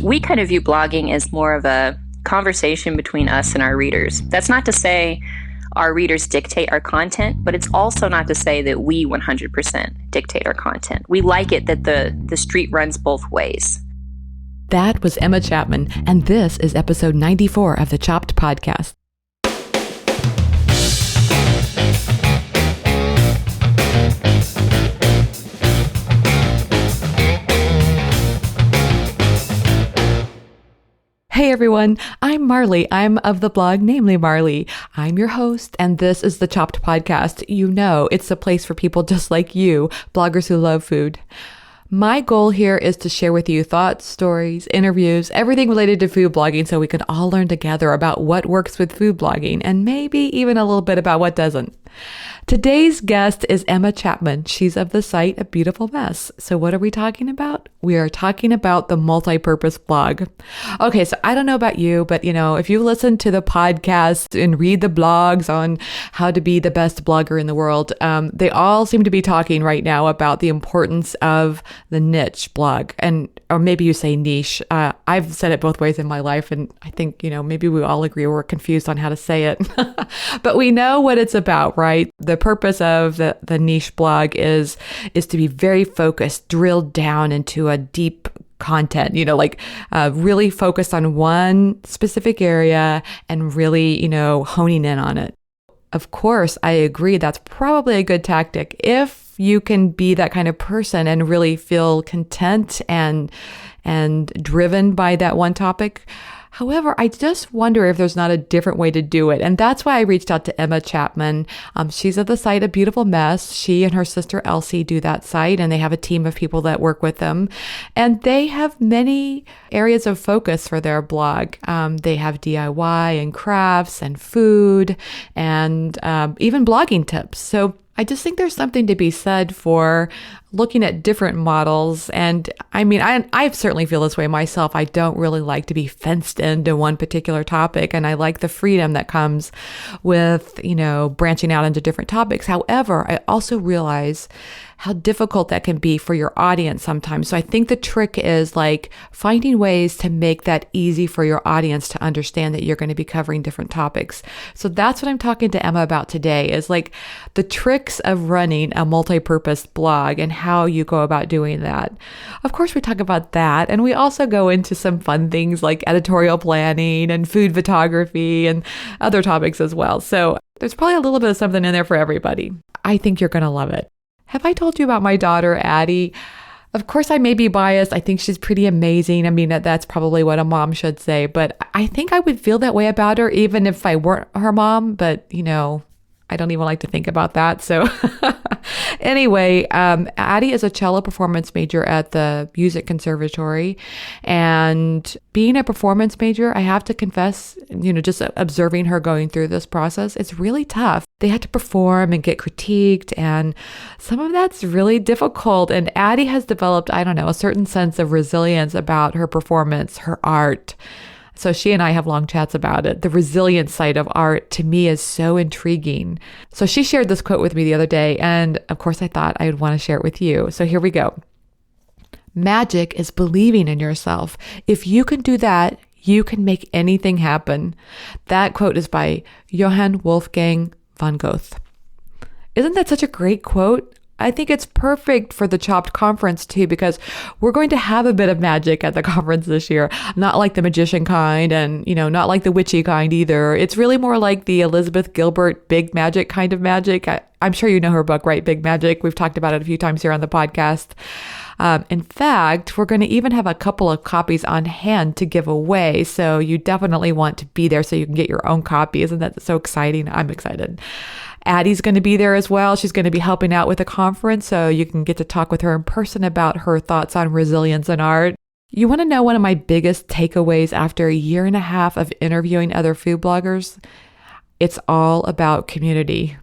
We kind of view blogging as more of a conversation between us and our readers. That's not to say our readers dictate our content, but it's also not to say that we 100% dictate our content. We like it that the street runs both ways. That was Emma Chapman, and this is episode 94 of the Chopped Podcast. Hey everyone, I'm Marley. I'm of the blog Namely Marley. I'm your host, and this is the Chopped Podcast. You know, it's a place for people just like you, bloggers who love food. My goal here is to share with you thoughts, stories, interviews, everything related to food blogging so we can all learn together about what works with food blogging and maybe even a little bit about what doesn't. Today's guest is Emma Chapman. She's of the site A Beautiful Mess. So what are we talking about? We are talking about the multi-purpose blog. Okay, so I don't know about you, but if you listen to the podcast and read the blogs on how to be the best blogger in the world, they all seem to be talking right now about the importance of the niche blog, or maybe you say niche. I've said it both ways in my life, and I think maybe we all agree we're confused on how to say it. But we know what it's about, right? The purpose of the niche blog is to be very focused, drilled down into a deep content, really focused on one specific area and really, honing in on it. Of course, I agree that's probably a good tactic if you can be that kind of person and really feel content and driven by that one topic. However, I just wonder if there's not a different way to do it. And that's why I reached out to Emma Chapman. She's of the site A Beautiful Mess. She and her sister Elsie do that site, and they have a team of people that work with them. And they have many areas of focus for their blog. They have DIY and crafts and food and even blogging tips. So I just think there's something to be said for looking at different models. And I certainly feel this way myself. I don't really like to be fenced into one particular topic. And I like the freedom that comes with, branching out into different topics. However, I also realize how difficult that can be for your audience sometimes. So I think the trick is finding ways to make that easy for your audience to understand that you're going to be covering different topics. So that's what I'm talking to Emma about today is the tricks of running a multi-purpose blog and how you go about doing that. Of course, we talk about that. And we also go into some fun things like editorial planning and food photography and other topics as well. So there's probably a little bit of something in there for everybody. I think you're going to love it. Have I told you about my daughter, Addie? Of course, I may be biased. I think she's pretty amazing. That's probably what a mom should say, but I think I would feel that way about her even if I weren't her mom. But, I don't even like to think about that. So anyway, Addie is a cello performance major at the Music Conservatory. And being a performance major, I have to confess, just observing her going through this process, it's really tough. They had to perform and get critiqued, and some of that's really difficult. And Addie has developed, a certain sense of resilience about her performance, her art. So she and I have long chats about it. The resilient side of art to me is so intriguing. So she shared this quote with me the other day, and of course I thought I would want to share it with you. So here we go. Magic is believing in yourself. If you can do that, you can make anything happen. That quote is by Johann Wolfgang von Goethe. Isn't that such a great quote? I think it's perfect for the Chopped conference too, because we're going to have a bit of magic at the conference this year. Not like the magician kind and, not like the witchy kind either. It's really more like the Elizabeth Gilbert Big Magic kind of magic. I'm sure you know her book, right? Big Magic. We've talked about it a few times here on the podcast. In fact, we're going to even have a couple of copies on hand to give away. So you definitely want to be there so you can get your own copy. Isn't that so exciting? I'm excited. Addie's going to be there as well. She's going to be helping out with the conference, so you can get to talk with her in person about her thoughts on resilience and art. You want to know one of my biggest takeaways after a year and a half of interviewing other food bloggers? It's all about community.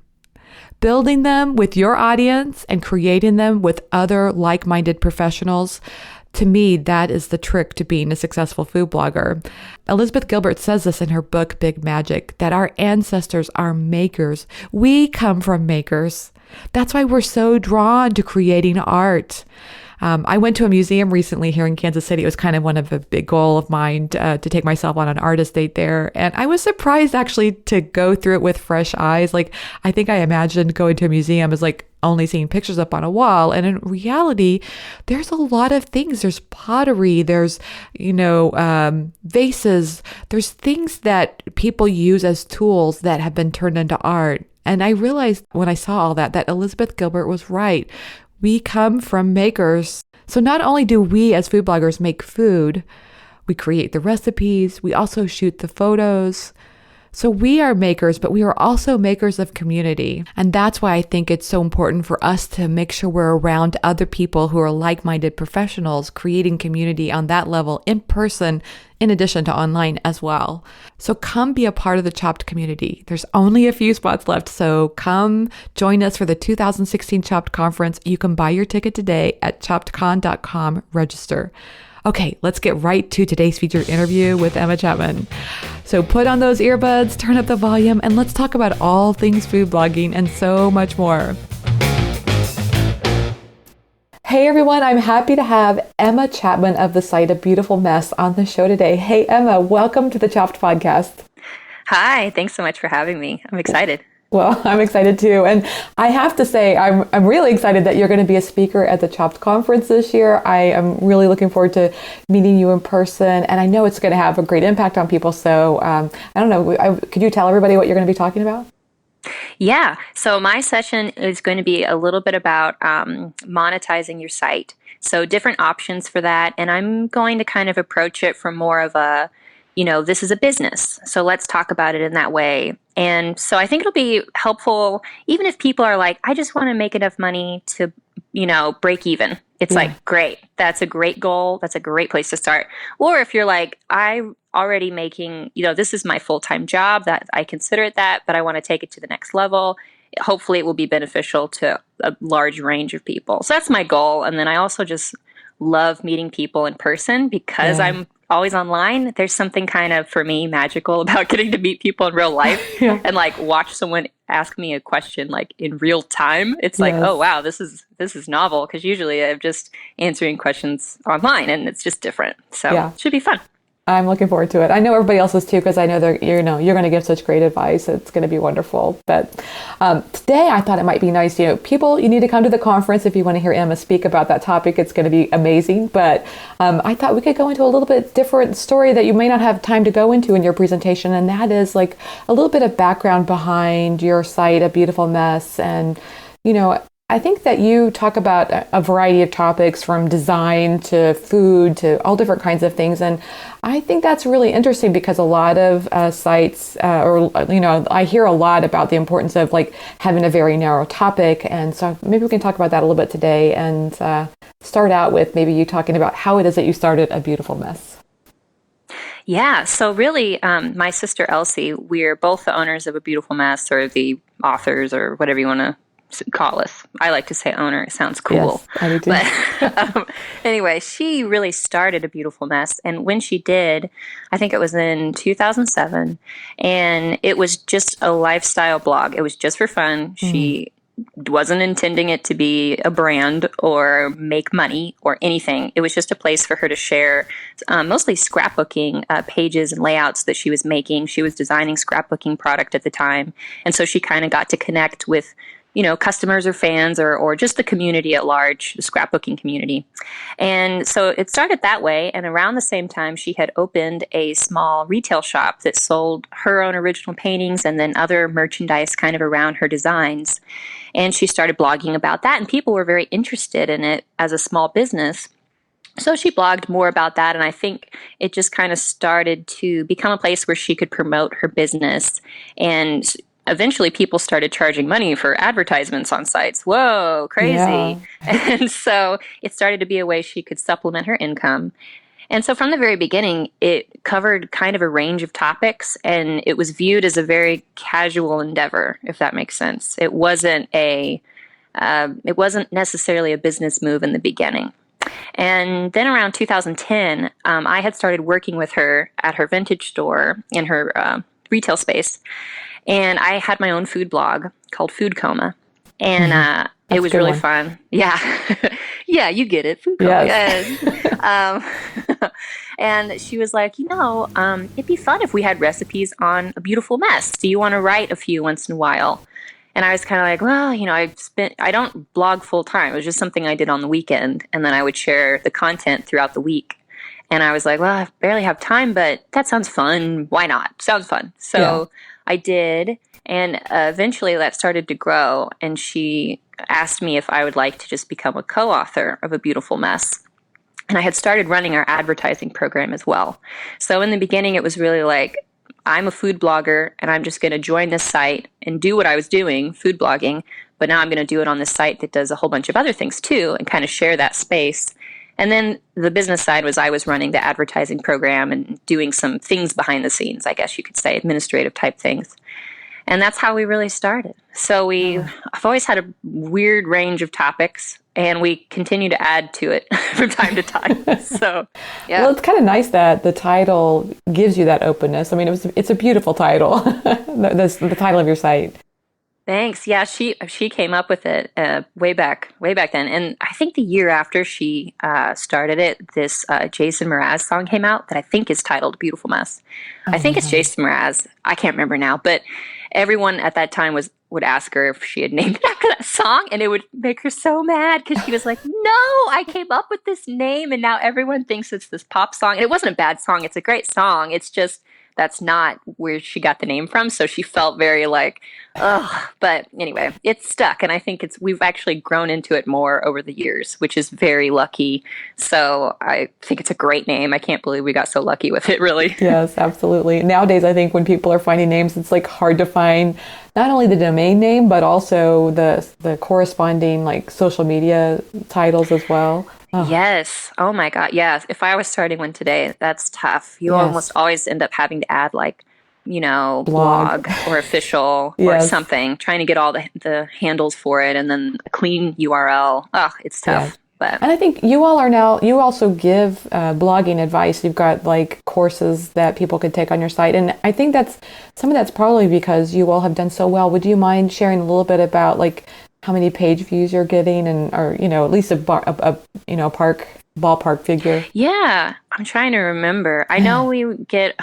Building them with your audience and creating them with other like-minded professionals. To me, that is the trick to being a successful food blogger. Elizabeth Gilbert says this in her book, Big Magic, that our ancestors are makers. We come from makers. That's why we're so drawn to creating art. I went to a museum recently here in Kansas City. It was kind of one of a big goal of mine to take myself on an artist date there. And I was surprised actually to go through it with fresh eyes. Like, I think I imagined going to a museum as like only seeing pictures up on a wall. And in reality, there's a lot of things. There's pottery, there's, vases, there's things that people use as tools that have been turned into art. And I realized when I saw all that Elizabeth Gilbert was right. We come from makers. So not only do we as food bloggers make food, we create the recipes, we also shoot the photos. So we are makers, but we are also makers of community. And that's why I think it's so important for us to make sure we're around other people who are like-minded professionals, creating community on that level in person, in addition to online as well. So come be a part of the Chopped community. There's only a few spots left, so come join us for the 2016 Chopped Conference. You can buy your ticket today at choppedcon.com, register. Okay, let's get right to today's featured interview with Emma Chapman. So put on those earbuds, turn up the volume, and let's talk about all things food blogging and so much more. Hey everyone, I'm happy to have Emma Chapman of the site A Beautiful Mess on the show today. Hey Emma, welcome to the Chopped podcast. Hi, thanks so much for having me. I'm excited. Well, I'm excited too. And I have to say, I'm really excited that you're going to be a speaker at the Chopped conference this year. I am really looking forward to meeting you in person. And I know it's going to have a great impact on people. So I don't know, could you tell everybody what you're going to be talking about? Yeah. So my session is going to be a little bit about monetizing your site. So different options for that. And I'm going to kind of approach it from more of a, this is a business. So let's talk about it in that way. And so I think it'll be helpful, even if people are like, I just want to make enough money to, break even. It's like, great. That's a great goal. That's a great place to start. Or if you're like, I'm already making, this is my full-time job, that I consider it that, but I want to take it to the next level. Hopefully it will be beneficial to a large range of people. So that's my goal. And then I also just love meeting people in person because I'm always online. There's something kind of, for me, magical about getting to meet people in real life and like watch someone ask me a question like in real time. It's like, oh wow, this is novel, because usually I'm just answering questions online and it's just different. So it should be fun. I'm looking forward to it. I know everybody else is too, because I know you're going to give such great advice. It's going to be wonderful. But today I thought it might be nice, people, you need to come to the conference if you want to hear Emma speak about that topic. It's going to be amazing. But I thought we could go into a little bit different story that you may not have time to go into in your presentation. And that is like a little bit of background behind your site, A Beautiful Mess. And, I think that you talk about a variety of topics, from design to food to all different kinds of things. And I think that's really interesting because a lot of sites, I hear a lot about the importance of like having a very narrow topic. And so maybe we can talk about that a little bit today and start out with maybe you talking about how it is that you started A Beautiful Mess. Yeah, so really, my sister Elsie, we're both the owners of A Beautiful Mess, or the authors, or whatever you want to call us. I like to say owner. It sounds cool. Yes, I do too. But anyway, she really started A Beautiful Mess. And when she did, I think it was in 2007, and it was just a lifestyle blog. It was just for fun. She wasn't intending it to be a brand or make money or anything. It was just a place for her to share mostly scrapbooking pages and layouts that she was making. She was designing scrapbooking product at the time. And so she kind of got to connect with customers or fans or just the community at large, the scrapbooking community. And so it started that way. And around the same time, she had opened a small retail shop that sold her own original paintings and then other merchandise kind of around her designs. And she started blogging about that, and people were very interested in it as a small business. So she blogged more about that, and I think it just kind of started to become a place where she could promote her business. And eventually people started charging money for advertisements on sites. Whoa, crazy. Yeah. And so it started to be a way she could supplement her income. And so from the very beginning, it covered kind of a range of topics, and it was viewed as a very casual endeavor, if that makes sense. It wasn't necessarily a business move in the beginning. And then around 2010, I had started working with her at her vintage store in her retail space. And I had my own food blog called Food Coma. And It That's a was good really one. fun. Yeah. Yeah, you get it. Food coma. Yes. Yeah. And she was like, it'd be fun if we had recipes on a beautiful mess. Do you want to write a few once in a while? And I was kind of like, well, I don't blog full time. It was just something I did on the weekend. And then I would share the content throughout the week. And I was like, well, I barely have time, but that sounds fun. Why not? Sounds fun. Yeah. So I did. And eventually that started to grow. And she asked me if I would like to just become a co author of A Beautiful Mess. And I had started running our advertising program as well. So in the beginning, it was really like, I'm a food blogger and I'm just going to join this site and do what I was doing, food blogging. But now I'm going to do it on this site that does a whole bunch of other things too and kind of share that space. And then the business side was I was running the advertising program and doing some things behind the scenes, I guess you could say, administrative type things. And that's how we really started. So I've always had a weird range of topics, and we continue to add to it from time to time. So, yeah. Well, it's kind of nice that the title gives you that openness. I mean, it's a beautiful title. The title of your site. Thanks. Yeah, she came up with it way back then, and I think the year after she started it, this Jason Mraz song came out that I think is titled "Beautiful Mess." I think it's Jason Mraz. I can't remember now, but everyone at that time would ask her if she had named it after that song, and it would make her so mad because she was like, "No, I came up with this name, and now everyone thinks it's this pop song." And it wasn't a bad song; it's a great song. It's just that's not where she got the name from. So she felt very like, ugh. But anyway, it's stuck. And I think we've actually grown into it more over the years, which is very lucky. So I think it's a great name. I can't believe we got so lucky with it, really. Yes, absolutely. Nowadays, I think when people are finding names, it's like hard to find not only the domain name, but also the corresponding like social media titles as well. Oh. Yes. Oh my God. Yes. If I was starting one today, that's tough. You almost always end up having to add like, blog or official or something, trying to get all the handles for it and then a clean URL. Oh, it's tough. Yeah. But And I think you also give blogging advice. You've got like courses that people could take on your site. And I think some of that's probably because you all have done so well. Would you mind sharing a little bit about like how many page views you're getting or at least a ballpark figure? Yeah, I'm trying to remember. I know we get,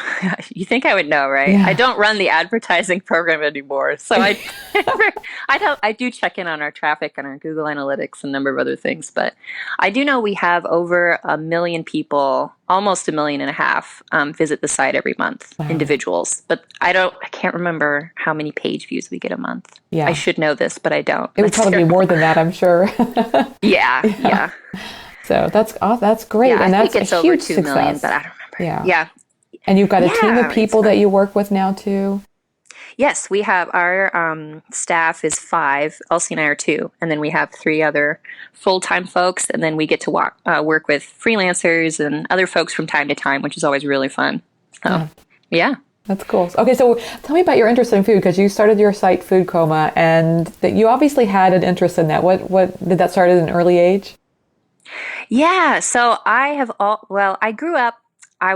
you think I would know, right? Yeah. I don't run the advertising program anymore. So I do check in on our traffic and our Google Analytics and a number of other things. But I do know we have over 1 million people, almost 1.5 million, visit the site every month, individuals. But I can't remember how many page views we get a month. Yeah. I should know this, but I don't. It would probably be more than that, I'm sure. Yeah. So that's great, Yeah, and I that's think it's a over huge 2 success. million, but I don't remember. Yeah. And you've got a team of it's people fun. that you work with now too. Yes, we have our staff is 5. Elsie and I are 2, and then we have 3 other full-time folks, and then we get to work with freelancers and other folks from time to time, which is always really fun. Yeah. That's cool. Okay, so tell me about your interest in food, because you started your site Food Coma, and that you obviously had an interest in that. What did that start at an early age? Yeah, so I grew up, I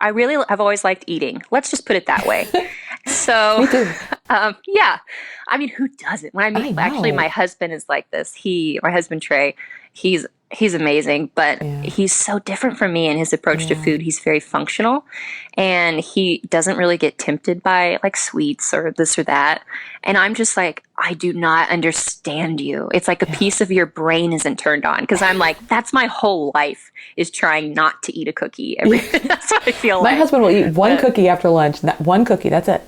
really have always liked eating. Let's just put it that way. So, Me too. yeah, I mean, who doesn't? When I meet, actually, my husband is like this. My husband Trey, he's amazing, but he's so different from me in his approach to food. He's very functional, and he doesn't really get tempted by like sweets or this or that. And I'm just like, I do not understand you. It's like a piece of your brain isn't turned on, because I'm like, that's my whole life is trying not to eat a cookie. That's what I feel like. My husband will eat one cookie after lunch. One cookie, that's it.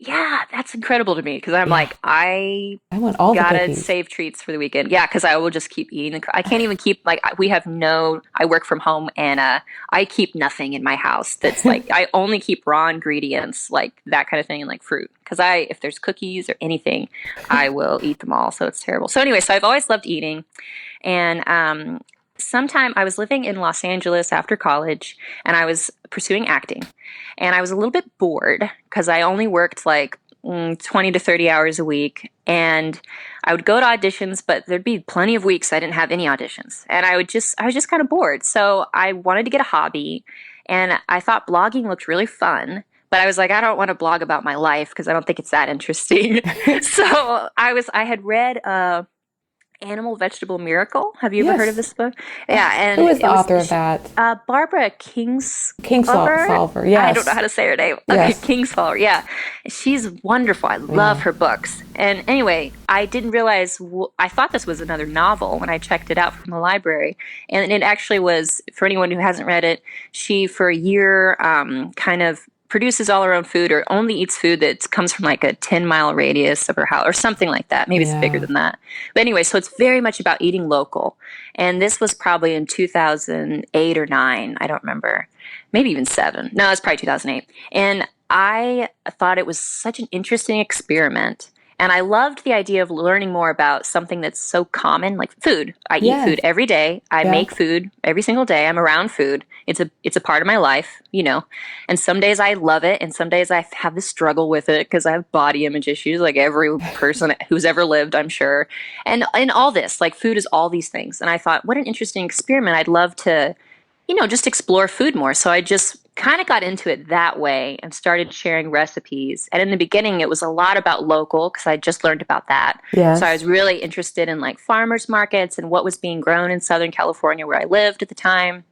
Yeah, that's incredible to me, because I'm like, I want all the gotta cookies. save treats for the weekend. Yeah, because I will just keep eating. I can't even keep, like, I work from home, and I keep nothing in my house that's like, I only keep raw ingredients, like that kind of thing, and like fruit. Because if there's cookies or anything, I will eat them all. So it's terrible. So anyway, so I've always loved eating. And sometime I was living in Los Angeles after college, and I was pursuing acting. And I was a little bit bored because I only worked like 20 to 30 hours a week. And I would go to auditions, but there'd be plenty of weeks I didn't have any auditions. And I was just kind of bored. So I wanted to get a hobby. And I thought blogging looked really fun, But I was like, I don't want to blog about my life because I don't think it's that interesting. So I had read Animal Vegetable Miracle. Have you ever heard of Yes. this book? Yeah, and Who is the it was author of that? Barbara Kingslover. Solver. I don't know how Yes. to say her name. Okay, Yes. Kingsolver. Yeah, she's wonderful. I love Yeah. her books. And anyway, I didn't realize. I thought this was another novel when I checked it out from the library, and it actually was. For anyone who hasn't read it, she for a year kind of produces all her own food or only eats food that comes from like a 10-mile radius of her house or something like that. Maybe it's bigger Yeah. than that. But anyway, so it's very much about eating local. And this was probably in 2008 or 9. I don't remember. Maybe even 7. No, it's probably 2008. And I thought it was such an interesting experiment. And I loved the idea of learning more about something that's so common, like food. I eat Yes. food every day. I Yeah. make food every single day. I'm around food. It's a part of my life, you know. And some days I love it, and some days I have this struggle with it because I have body image issues, like every person who's ever lived, I'm sure. And all this, like food is all these things. And I thought, what an interesting experiment. I'd love to, just explore food more. So I just kind of got into it that way and started sharing recipes. And in the beginning, it was a lot about local because I just learned about that. So I Yes. was really interested in like farmers markets and what was being grown in Southern California where I lived at the time.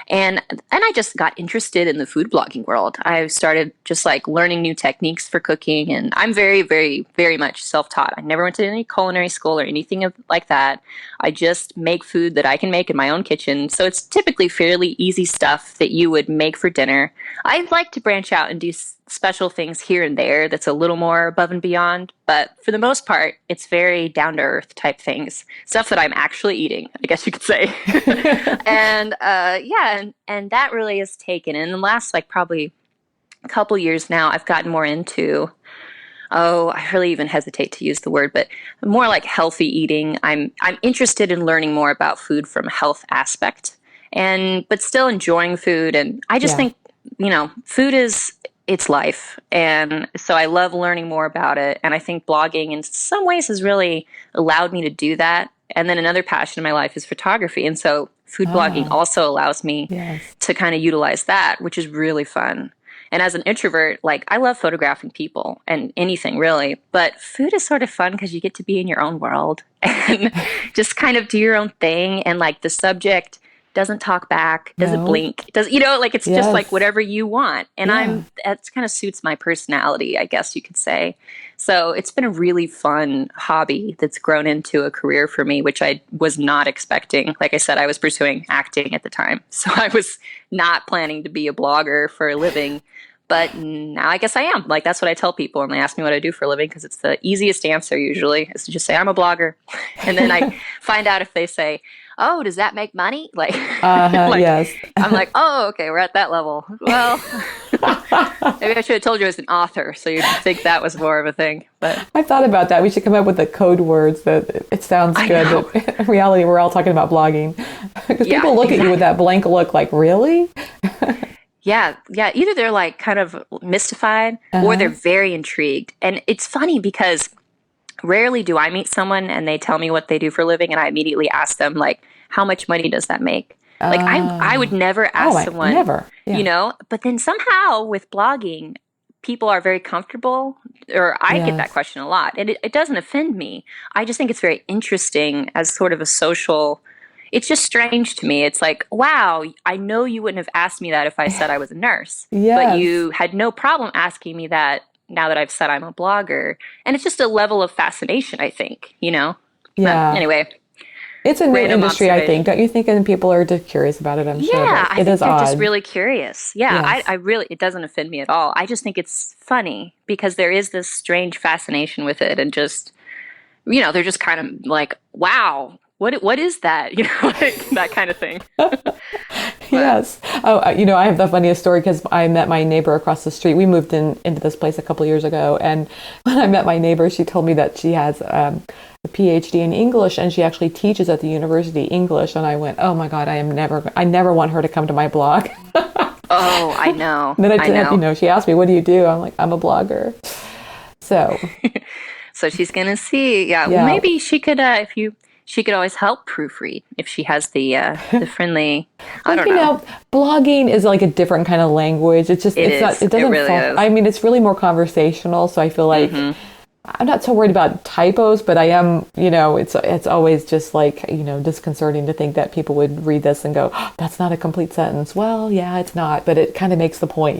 And I just got interested in the food blogging world. I started just like learning new techniques for cooking, and I'm very, very, very much self-taught. I never went to any culinary school or anything like that. I just make food that I can make in my own kitchen. So it's typically fairly easy stuff that you would make for dinner. I like to branch out and do special things here and there that's a little more above and beyond. But for the most part, it's very down to earth type things, stuff that I'm actually eating, I guess you could say. And yeah, and that really has taken. And in the last like probably a couple years now, I've gotten more into. Oh, I really even hesitate to use the word, but more like healthy eating. I'm interested in learning more about food from a health aspect, and but still enjoying food. And I just Yeah. think food is it's life, and so I love learning more about it. And I think blogging, in some ways, has really allowed me to do that. And then another passion in my life is photography, and so food blogging Ah. also allows me Yes. to kind of utilize that, which is really fun. And as an introvert, like I love photographing people and anything really, but food is sort of fun because you get to be in your own world and just kind of do your own thing. And like the subject doesn't talk back, doesn't No. blink, does like it's just like Yes. whatever you want. And Yeah. that's kind of suits my personality, I guess you could say. So it's been a really fun hobby that's grown into a career for me, which I was not expecting. Like I said, I was pursuing acting at the time. So I was not planning to be a blogger for a living. But now I guess I am. Like, that's what I tell people when they ask me what I do for a living, because it's the easiest answer usually is to just say, I'm a blogger. And then I find out if they say, oh, does that make money? Like, like Yes. I'm like, oh, okay, we're at that level. Well, maybe I should have told you I was an author, so you'd think that was more of a thing. But I thought about that. We should come up with the code words that it sounds I good. know. But in reality, we're all talking about blogging. Because Yeah, people look at you with that blank look like, really? yeah. Either they're like kind of mystified or they're very intrigued. And it's funny because rarely do I meet someone and they tell me what they do for a living and I immediately ask them like, how much money does that make? Like I would never ask someone, never. Yeah. but then somehow with blogging, people are very comfortable, or I get that Yes. question a lot, and it doesn't offend me. I just think it's very interesting as sort of a social. It's just strange to me. It's like, wow, I know you wouldn't have asked me that if I said I was a nurse, but Yes. you had no problem asking me that now that I've said I'm a blogger. And it's just a level of fascination, I think, But Yeah. anyway, It's a new random industry, I think. observation. Don't you think? And people are just curious about it, I'm sure. Yeah, But I it think is they're just odd. really curious. Yeah, Yes. I really, it doesn't offend me at all. I just think it's funny because there is this strange fascination with it, and just, they're just kind of like, wow, what is that? Like that kind of thing. Yes. Oh, I have the funniest story because I met my neighbor across the street. We moved into this place a couple years ago, and when I met my neighbor, she told me that she has a PhD in English, and she actually teaches at the university English. And I went, oh my God, I never want her to come to my blog. Oh, I know. And then I know. she asked me, what do you do? I'm like, I'm a blogger. So So she's gonna see. Yeah, Yeah. well, maybe she could. she could always help proofread if she has the friendly. I Well, don't know. blogging is like a different kind of language. It It's not, is. it It doesn't really fall, is. I mean, it's really more conversational. So I feel like I'm not so worried about typos, but I am, it's always just like, disconcerting to think that people would read this and go, "Oh, that's not a complete sentence." Well, yeah, it's not, but it kind of makes the point.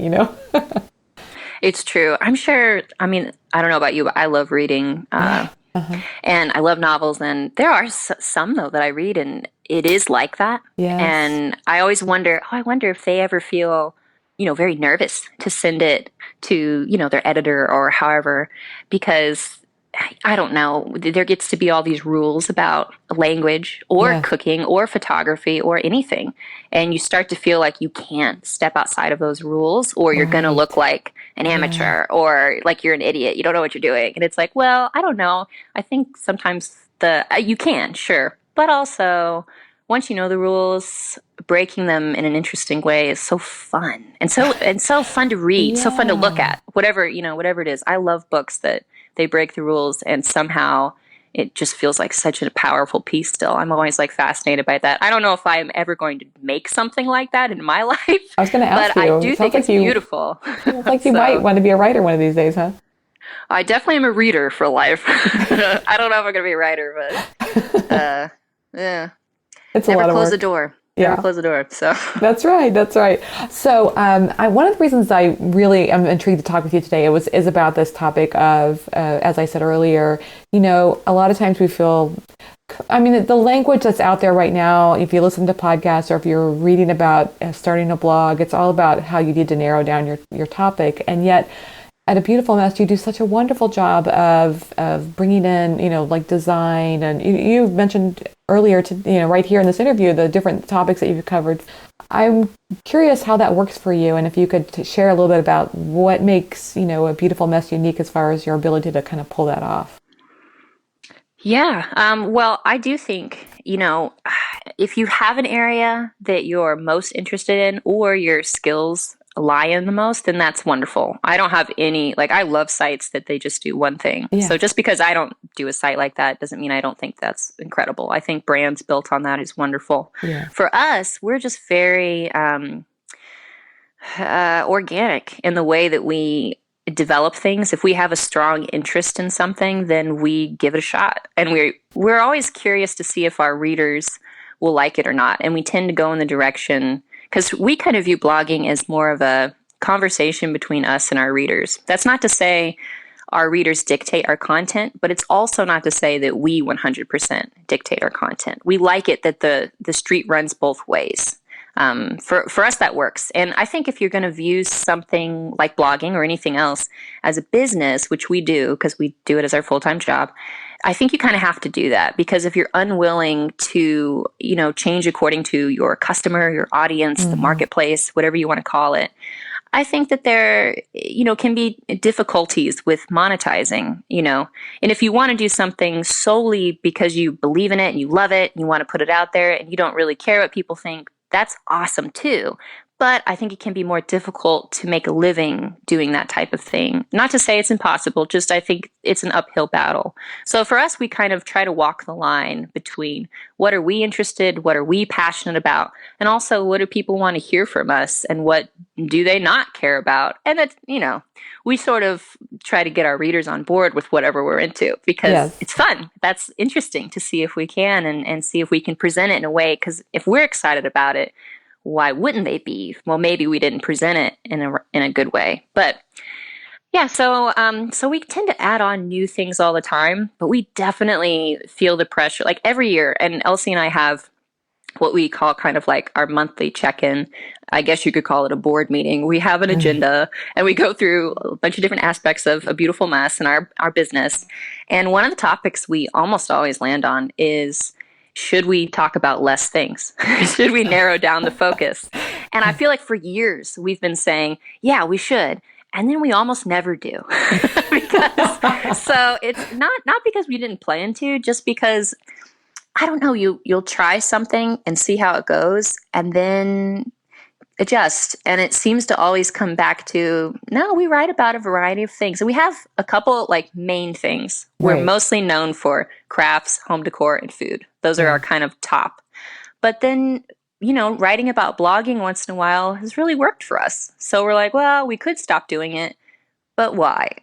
It's true. I'm sure. I mean, I don't know about you, but I love reading, Yeah. Uh-huh. and I love novels. And there are some though that I read, and it is like that. Yes. And I always wonder. Oh, I wonder if they ever feel, very nervous to send it to, their editor or however, because I don't know. There gets to be all these rules about language or Yes. cooking or photography or anything. And you start to feel like you can't step outside of those rules or you're going to look Right. like an Yeah. amateur or like you're an idiot. You don't know what you're doing. And it's like, well, I don't know. I think sometimes you can, sure. But also, once you know the rules, breaking them in an interesting way is so fun and so fun to read, so fun to look Yeah. at. Whatever it is. I love books that they break the rules and somehow it just feels like such a powerful piece still. I'm always like fascinated by that. I don't know if I'm ever going to make something like that in my life, I was going to ask but I you. do think it's beautiful. Sounds like you might So want to be a writer one of these days, huh? I definitely am a reader for life. I don't know if I'm going to be a writer, but yeah, It's a never lot of close the work. door. Never Yeah. close the door. So That's right. That's right. So, one of the reasons I really am intrigued to talk with you today is about this topic of, as I said earlier, a lot of times we feel, I mean, the language that's out there right now, if you listen to podcasts or if you're reading about starting a blog, it's all about how you need to narrow down your topic. And yet, at A Beautiful Mess, you do such a wonderful job of bringing in, like design. And you mentioned earlier right here in this interview, the different topics that you've covered. I'm curious how that works for you. And if you could share a little bit about what makes, A Beautiful Mess unique as far as your ability to kind of pull that off. yeah. Well, I do think, if you have an area that you're most interested in or your skills lie in the most, then that's wonderful. I don't have any, like, I love sites that they just do one thing. Yeah. So just because I don't do a site like that doesn't mean I don't think that's incredible. I think brands built on that is wonderful. Yeah. For us, we're just very organic in the way that we develop things. If we have a strong interest in something, then we give it a shot. And we're always curious to see if our readers will like it or not. And we tend to go in the direction because we kind of view blogging as more of a conversation between us and our readers. That's not to say our readers dictate our content, but it's also not to say that we 100% dictate our content. We like it that the street runs both ways. For us, that works. And I think if you're going to view something like blogging or anything else as a business, which we do because we do it as our full-time job, I think you kind of have to do that because if you're unwilling to, change according to your customer, your audience, the marketplace, whatever you want to call it, I think that there, can be difficulties with monetizing, And if you want to do something solely because you believe in it and you love it, and you want to put it out there and you don't really care what people think, that's awesome too. But I think it can be more difficult to make a living doing that type of thing. Not to say it's impossible, just I think it's an uphill battle. So for us, we kind of try to walk the line between what are we interested, what are we passionate about, and also what do people want to hear from us and what do they not care about. And that's, we sort of try to get our readers on board with whatever we're into because Yes. it's fun. That's interesting to see if we can and see if we can present it in a way, because if we're excited about it, why wouldn't they be? Well, maybe we didn't present it in a good way. But yeah, so we tend to add on new things all the time, but we definitely feel the pressure like every year. And Elsie and I have what we call kind of like our monthly check-in. I guess you could call it a board meeting. We have an agenda and we go through a bunch of different aspects of A Beautiful Mess and our business. And one of the topics we almost always land on is, should we talk about less things? Should we narrow down the focus? And I feel like for years we've been saying, yeah, we should. And then we almost never do. So it's not because we didn't plan to, just because I don't know, you'll try something and see how it goes, and then adjust. And it seems to always come back to, no, we write about a variety of things. And we have a couple like main things. We're Right. mostly known for crafts, home decor, and food. Those are Yeah. our kind of top. But then, writing about blogging once in a while has really worked for us. So we're like, well, we could stop doing it, but why?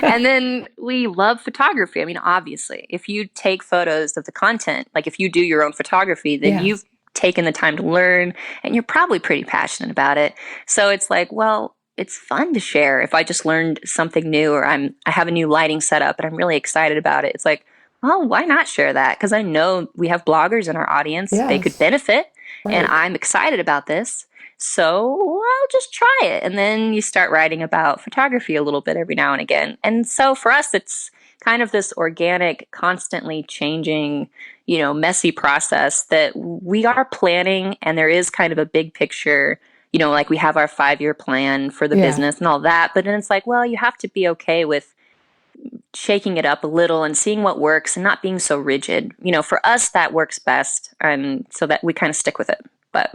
And then we love photography. I mean, obviously, if you take photos of the content, like if you do your own photography, then Yeah. you've taken the time to learn and you're probably pretty passionate about it. So it's like, well, it's fun to share. If I just learned something new or I have a new lighting setup and I'm really excited about it, it's like, well, why not share that? Because I know we have bloggers in our audience. They could Yes. benefit and Right. I'm excited about this. So I'll just try it. And then you start writing about photography a little bit every now and again. And so for us, it's kind of this organic, constantly changing, messy process that we are planning. And there is kind of a big picture, like we have our 5-year plan for the Yeah. business and all that. But then it's like, well, you have to be okay with shaking it up a little and seeing what works and not being so rigid. For us, that works best. And so that we kind of stick with it. But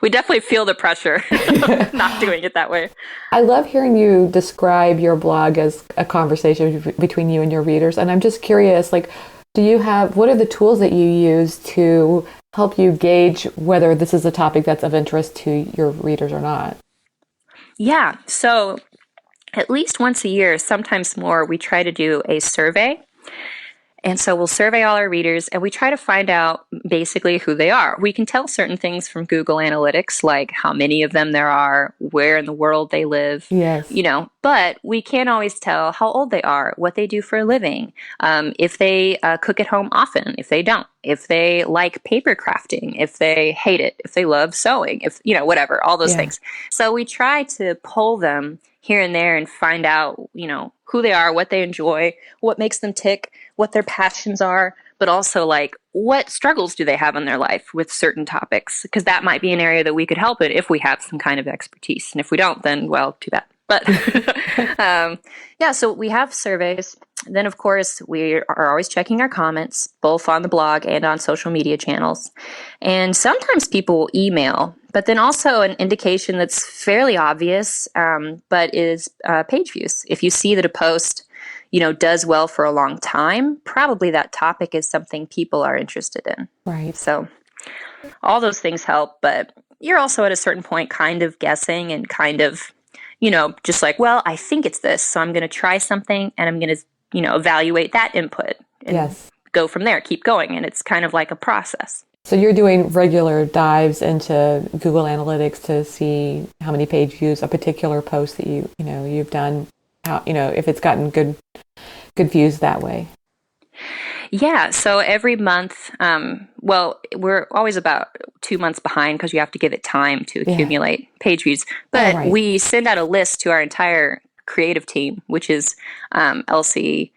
we definitely feel the pressure of not doing it that way. I love hearing you describe your blog as a conversation between you and your readers. And I'm just curious, like, what are the tools that you use to help you gauge whether this is a topic that's of interest to your readers or not? Yeah. So at least once a year, sometimes more, we try to do a survey. And so we'll survey all our readers and we try to find out basically who they are. We can tell certain things from Google Analytics, like how many of them there are, where in the world they live, Yes. But we can't always tell how old they are, what they do for a living, if they cook at home often, if they don't, if they like paper crafting, if they hate it, if they love sewing, if, whatever, all those Yeah. things. So we try to poll them here and there and find out, who they are, what they enjoy, what makes them tick, what their passions are, but also like what struggles do they have in their life with certain topics? Because that might be an area that we could help in if we have some kind of expertise. And if we don't, then, well, too bad. But yeah, so we have surveys. Then, of course, we are always checking our comments, both on the blog and on social media channels. And sometimes people will email, but then also an indication that's fairly obvious, but is page views. If you see that a post, does well for a long time, probably that topic is something people are interested in. Right. So all those things help, but you're also at a certain point kind of guessing and kind of, just like, well, I think it's this, so I'm going to try something and I'm going to, evaluate that input and Yes. go from there, keep going. And it's kind of like a process. So you're doing regular dives into Google Analytics to see how many page views a particular post that you've done, how, if it's gotten good views that way. Yeah, so every month, we're always about 2 months behind because you have to give it time to accumulate page views. But right. we send out a list to our entire creative team, which is Elsie,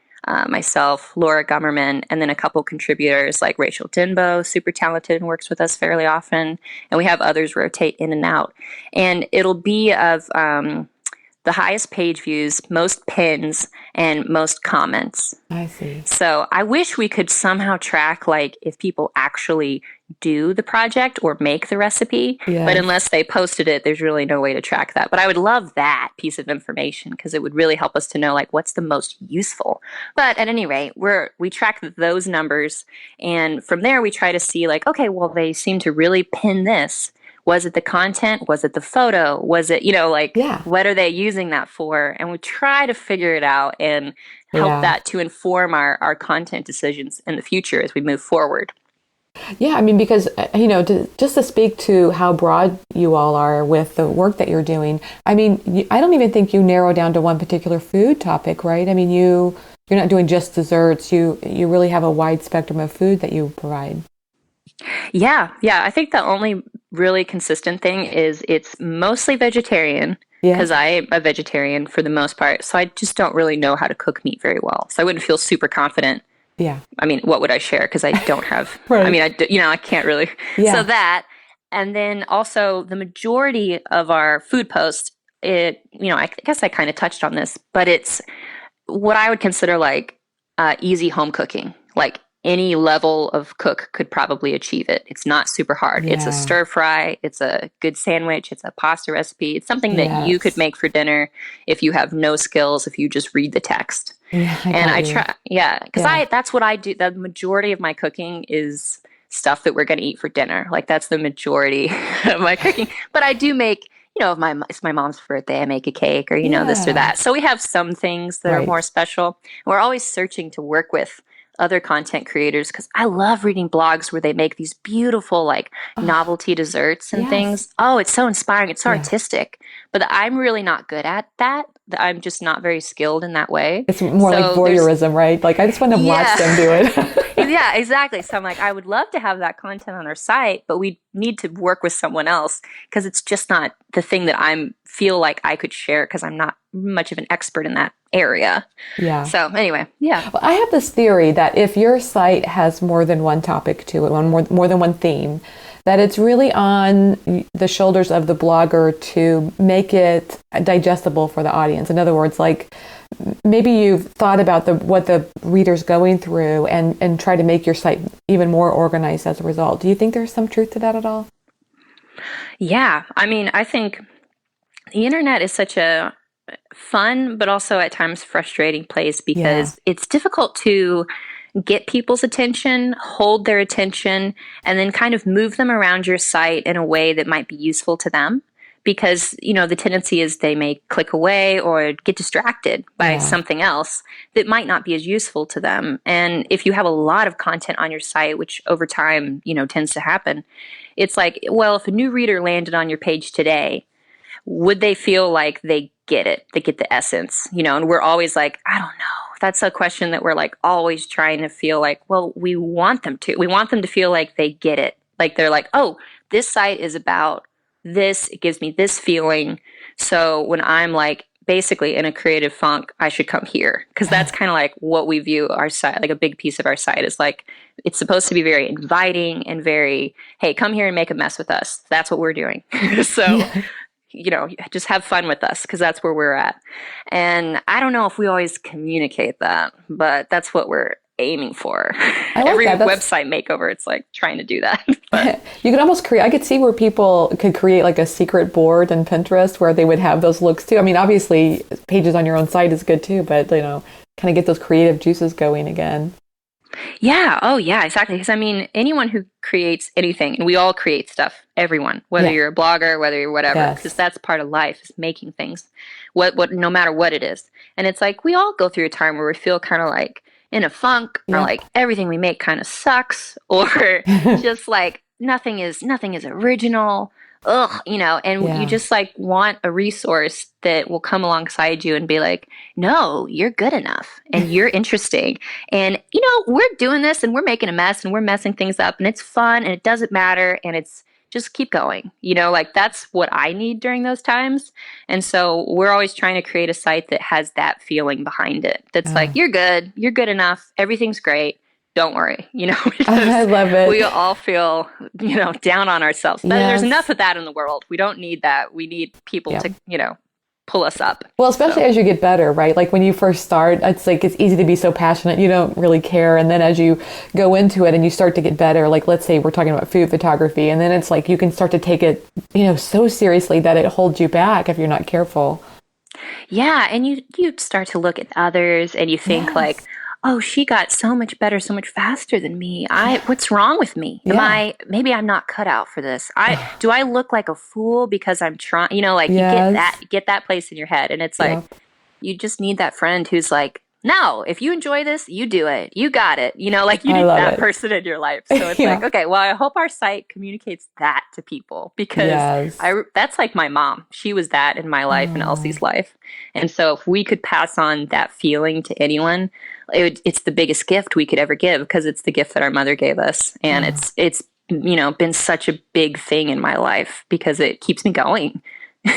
myself, Laura Gummerman, and then a couple contributors like Rachel Denbo, super talented and works with us fairly often. And we have others rotate in and out. And it'll be of the highest page views, most pins, and most comments. I see. So I wish we could somehow track like if people actually do the project or make the recipe. Yes. But unless they posted it, there's really no way to track that. But I would love that piece of information because it would really help us to know like what's the most useful. But at any rate, we track those numbers. And from there, we try to see like, okay, well, they seem to really pin this. Was it the content? Was it the photo? Was it, what are they using that for? And we try to figure it out and help that to inform our content decisions in the future as we move forward. Yeah, I mean, because, just to speak to how broad you all are with the work that you're doing, I mean, I don't even think you narrow down to one particular food topic, right? I mean, you're not doing just desserts. You really have a wide spectrum of food that you provide. Yeah. I think the only really consistent thing is it's mostly vegetarian because I am a vegetarian for the most part. So I just don't really know how to cook meat very well. So I wouldn't feel super confident. Yeah. I mean, what would I share? Because I don't have, right. I mean, I can't really. Yeah. So that, and then also the majority of our food posts, I guess I kind of touched on this, but it's what I would consider like easy home cooking. Like any level of cook could probably achieve it. It's not super hard. It's a Yeah. stir fry. It's a good sandwich. It's a pasta recipe. It's something that you could Yes. make for dinner if you have no skills, if you just read the text. Yeah, I And got I you. try, yeah, because Yeah. that's what I do. The majority of my cooking is stuff that we're going to eat for dinner. Like that's the majority of my cooking. But I do make, if it's my mom's birthday, I make a cake or, this or Yeah. that. So we have some things that are more Right. special. We're always searching to work with other content creators because I love reading blogs where they make these beautiful like Oh, novelty desserts and yes. things. Oh, it's so inspiring. It's so Yeah. artistic. But I'm really not good at that. I'm just not very skilled in that way. It's more like So there's voyeurism, right? Like I just want to watch them do yeah. it. Yeah, exactly. So I'm like, I would love to have that content on our site, but we need to work with someone else because it's just not the thing that I feel like I could share because I'm not much of an expert in that area. Yeah. So anyway, yeah. Well, I have this theory that if your site has more than one topic to it, more than one theme, that it's really on the shoulders of the blogger to make it digestible for the audience. In other words, like maybe you've thought about what the reader's going through and try to make your site even more organized as a result. Do you think there's some truth to that at all? Yeah. I mean, I think the internet is such a fun, but also at times frustrating place Yeah. because it's difficult to get people's attention, hold their attention, and then kind of move them around your site in a way that might be useful to them. Because, the tendency is they may click away or get distracted by Yeah. something else that might not be as useful to them. And if you have a lot of content on your site, which over time, tends to happen, it's like, well, if a new reader landed on your page today, would they feel like they get it? They get the essence, and we're always like, I don't know. That's a question that we're like always trying to feel like, well, we want them to. We want them to feel like they get it. Like they're like, oh, this site is about this. It gives me this feeling. So when I'm like basically in a creative funk, I should come here. Because that's kind of like what we view our site, like a big piece of our site is like, it's supposed to be very inviting and very, hey, come here and make a mess with us. That's what we're doing. So just have fun with us because that's where we're at. And I don't know if we always communicate that, but that's what we're aiming for. I like Every that. website makeover, it's like trying to do that. But You could almost create, I could see where people could create like a secret board in Pinterest where they would have those looks too. I mean, obviously pages on your own site is good too, but kind of get those creative juices going again. yeah, oh yeah, exactly. Because I mean, anyone who creates anything, and we all create stuff, everyone, whether Yeah. you're a blogger, whether you're whatever, because Yes. that's part of life is making things, no matter what it is. And it's like we all go through a time where we feel kind of like in a funk, or Yep. like everything we make kind of sucks, or just like nothing is original. Ugh, and you Yeah. just like want a resource that will come alongside you and be like, no, you're good enough and you're interesting. And, we're doing this and we're making a mess and we're messing things up and it's fun and it doesn't matter. And it's just keep going, like that's what I need during those times. And so we're always trying to create a site that has that feeling behind it. That's like, Oh, you're good enough. Everything's great. Don't worry, I because love it. we all feel, down on ourselves. But there's enough Yes. of that in the world. We don't need that. We need people Yep. to, pull us up. Well, especially So, as you get better, right? Like when you first start, it's like it's easy to be so passionate, you don't really care. And then as you go into it and you start to get better, like let's say we're talking about food photography, and then it's like you can start to take it, so seriously that it holds you back if you're not careful. yeah, and you start to look at others and you think like, Yes. oh, she got so much better, so much faster than me. What's wrong with me? Yeah. Maybe I'm not cut out for this. Do I look like a fool because I'm trying, like you Yes. get that place in your head and it's like Yep. you just need that friend who's like, no, if you enjoy this, you do it. You got it. Like you I need love that it. person in your life. So it's like, Yeah. okay, well, I hope our site communicates that to people because Yes. that's like my mom. She was that in my life and Oh, Elsie's life. And so if we could pass on that feeling to anyone, it's the biggest gift we could ever give because it's the gift that our mother gave us. And oh, it's been such a big thing in my life because it keeps me going.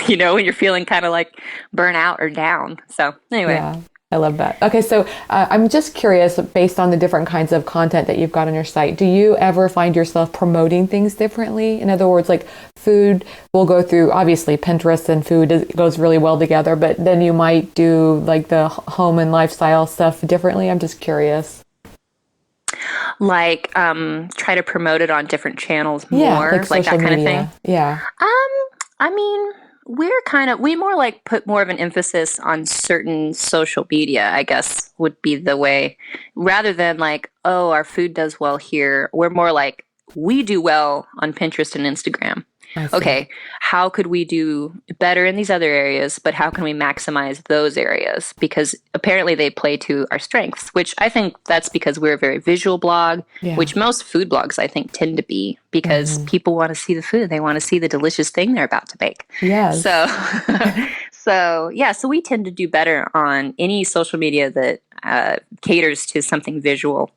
When you're feeling kind of like burnout or down. So anyway. yeah. I love that. Okay, so I'm just curious, based on the different kinds of content that you've got on your site, do you ever find yourself promoting things differently? In other words, like food will go through, obviously Pinterest and food goes really well together, but then you might do like the home and lifestyle stuff differently. I'm just curious. Like try to promote it on different channels Yeah, more, like like social that kind of thing. media. Yeah. I mean, we more like put more of an emphasis on certain social media, I guess would be the way, rather than like, oh, our food does well here. We're more like, we do well on Pinterest and Instagram. I see. Okay, how could we do better in these other areas, but how can we maximize those areas? Because apparently they play to our strengths, which I think that's because we're a very visual blog, Yeah. which most food blogs I think tend to be because Hmm. people want to see the food. They want to see the delicious thing they're about to bake. So, Yes. so we tend to do better on any social media that caters to something visual.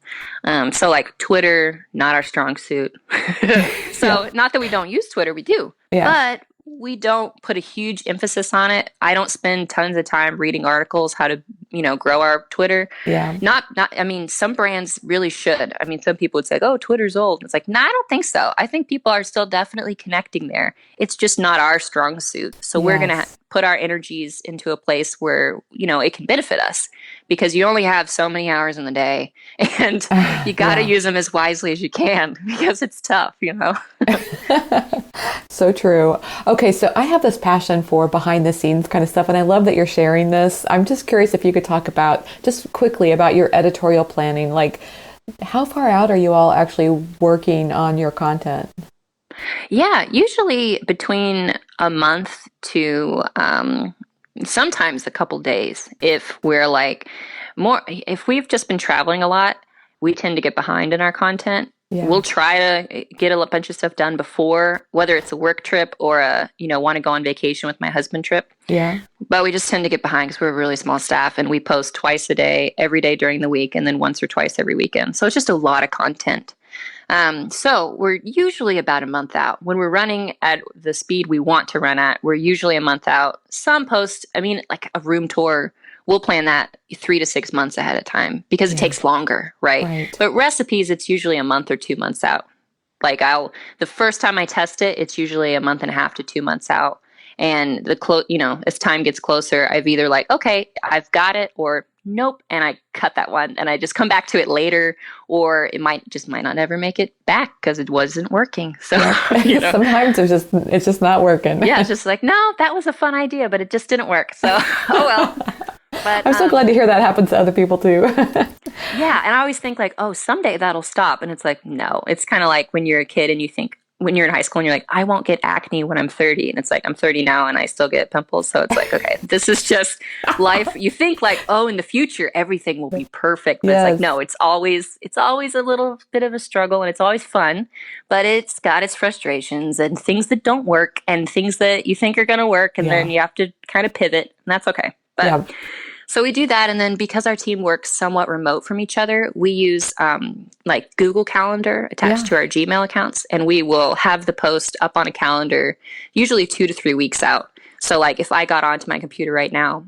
So like Twitter, not our strong suit. Yeah. So not that we don't use Twitter, we do, Yeah. but we don't put a huge emphasis on it. I don't spend tons of time reading articles how to, grow our Twitter. Yeah. Not. I mean, some brands really should. I mean, some people would say, "Oh, Twitter's old." It's like, no, I don't think so. I think people are still definitely connecting there. It's just not our strong suit. So we're gonna Yes. put our energies into a place where it can benefit us because you only have so many hours in the day, and you got to Yeah. use them as wisely as you can because it's tough. So true. Okay, so I have this passion for behind the scenes kind of stuff, and I love that you're sharing this. I'm just curious if you could talk about, just quickly, about your editorial planning. Like, how far out are you all actually working on your content? Yeah, usually between a month to sometimes a couple days. If we've just been traveling a lot, we tend to get behind in our content. Yeah. We'll try to get a bunch of stuff done before, whether it's a work trip or want to go on vacation with my husband trip. Yeah. But we just tend to get behind because we're a really small staff and we post twice a day, every day during the week, and then once or twice every weekend. So it's just a lot of content. So we're usually about a month out. When we're running at the speed we want to run at, we're usually a month out. Some posts, like a room tour, we'll plan that 3 to 6 months ahead of time because it Yeah. takes longer, right? Right. But recipes, it's usually a month or 2 months out. The first time I test it, it's usually a month and a half to 2 months out. And as time gets closer, I've either like, okay, I've got it, or nope, and I cut that one and I just come back to it later, or it might not ever make it back because it wasn't working. So, Sometimes it's just not working. yeah, it's just like, no, that was a fun idea, but it just didn't work. So, oh well. But I'm so glad to hear that happens to other people too. yeah, and I always think like, oh, someday that'll stop, and it's like, no. It's kind of like when you're a kid and you think when you're in high school and you're like, I won't get acne when I'm 30, and it's like I'm 30 now and I still get pimples. So it's like, okay, this is just life. You think like, oh, in the future everything will be perfect, but it's Yes. like, no, it's always a little bit of a struggle, and it's always fun, but it's got its frustrations and things that don't work and things that you think are going to work, and Yeah. then you have to kind of pivot, and that's okay. But Yeah. so we do that, and then because our team works somewhat remote from each other, we use like Google Calendar attached Yeah. to our Gmail accounts, and we will have the post up on a calendar usually 2 to 3 weeks out. So like if I got onto my computer right now,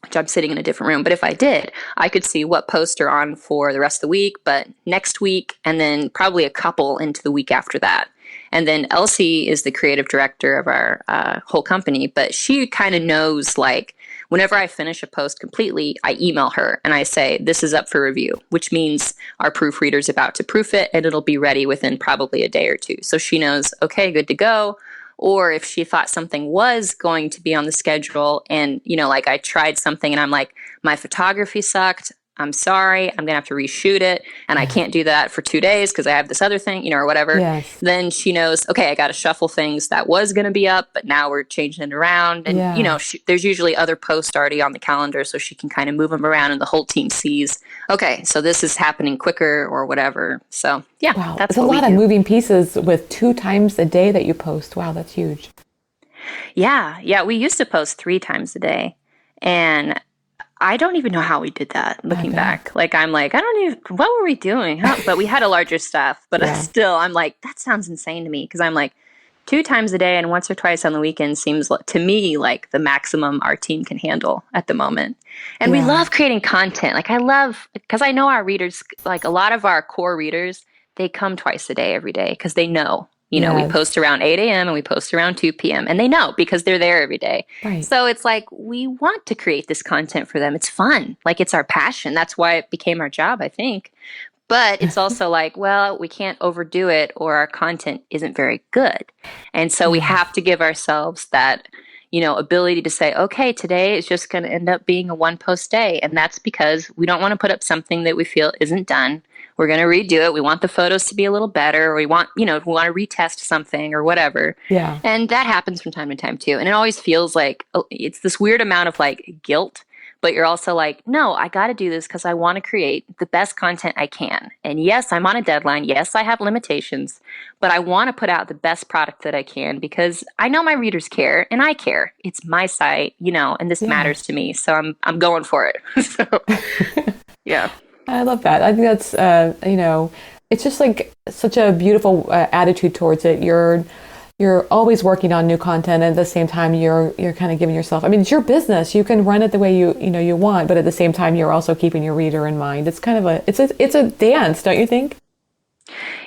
which I'm sitting in a different room, but if I did, I could see what posts are on for the rest of the week, but next week, and then probably a couple into the week after that. And then Elsie is the creative director of our whole company, but she kind of knows like whenever I finish a post completely, I email her and I say, this is up for review, which means our proofreader's about to proof it and it'll be ready within probably a day or two. So she knows, okay, good to go. Or if she thought something was going to be on the schedule and, like I tried something and I'm like, my photography sucked. I'm sorry, I'm going to have to reshoot it. And I can't do that for 2 days because I have this other thing, or whatever. Yes. Then she knows, okay, I got to shuffle things that was going to be up, but now we're changing it around. And, Yeah. there's usually other posts already on the calendar so she can kind of move them around and the whole team sees, okay, so this is happening quicker or whatever. So, yeah, Wow. that's It's a what lot we of do. moving pieces with 2 times a day that you post. Wow, that's huge. Yeah, we used to post 3 times a day. And I don't even know how we did that looking bet. back. Like, I'm like, what were we doing? But we had a larger staff, but Yeah. still, I'm like, that sounds insane to me. Cause I'm like 2 times a day and once or twice on the weekend seems to me like the maximum our team can handle at the moment. And we Yeah. love creating content. Like cause I know our readers, like a lot of our core readers, they come twice a day, every day. Cause they know, we Yes. post around 8 a.m. and we post around 2 p.m. and they know because they're there every day. Right. So it's like, we want to create this content for them. It's fun. Like it's our passion. That's why it became our job, I think. But it's also like, well, we can't overdo it or our content isn't very good. And so we Yeah. have to give ourselves that, ability to say, okay, today is just going to end up being a one post day. And that's because we don't want to put up something that we feel isn't done. We're going to redo it. We want the photos to be a little better, or we want to retest something or whatever. Yeah. And that happens from time to time too. And it always feels like it's this weird amount of like guilt, but you're also like, no, I got to do this because I want to create the best content I can. And yes, I'm on a deadline. Yes, I have limitations, but I want to put out the best product that I can because I know my readers care and I care. It's my site, and this Yeah. matters to me. So I'm going for it. So, yeah. I love that. I think that's, it's just like such a beautiful attitude towards it. You're always working on new content, and at the same time, you're kind of giving yourself. I mean, it's your business. You can run it the way you want, but at the same time, you're also keeping your reader in mind. It's kind of it's a dance, don't you think?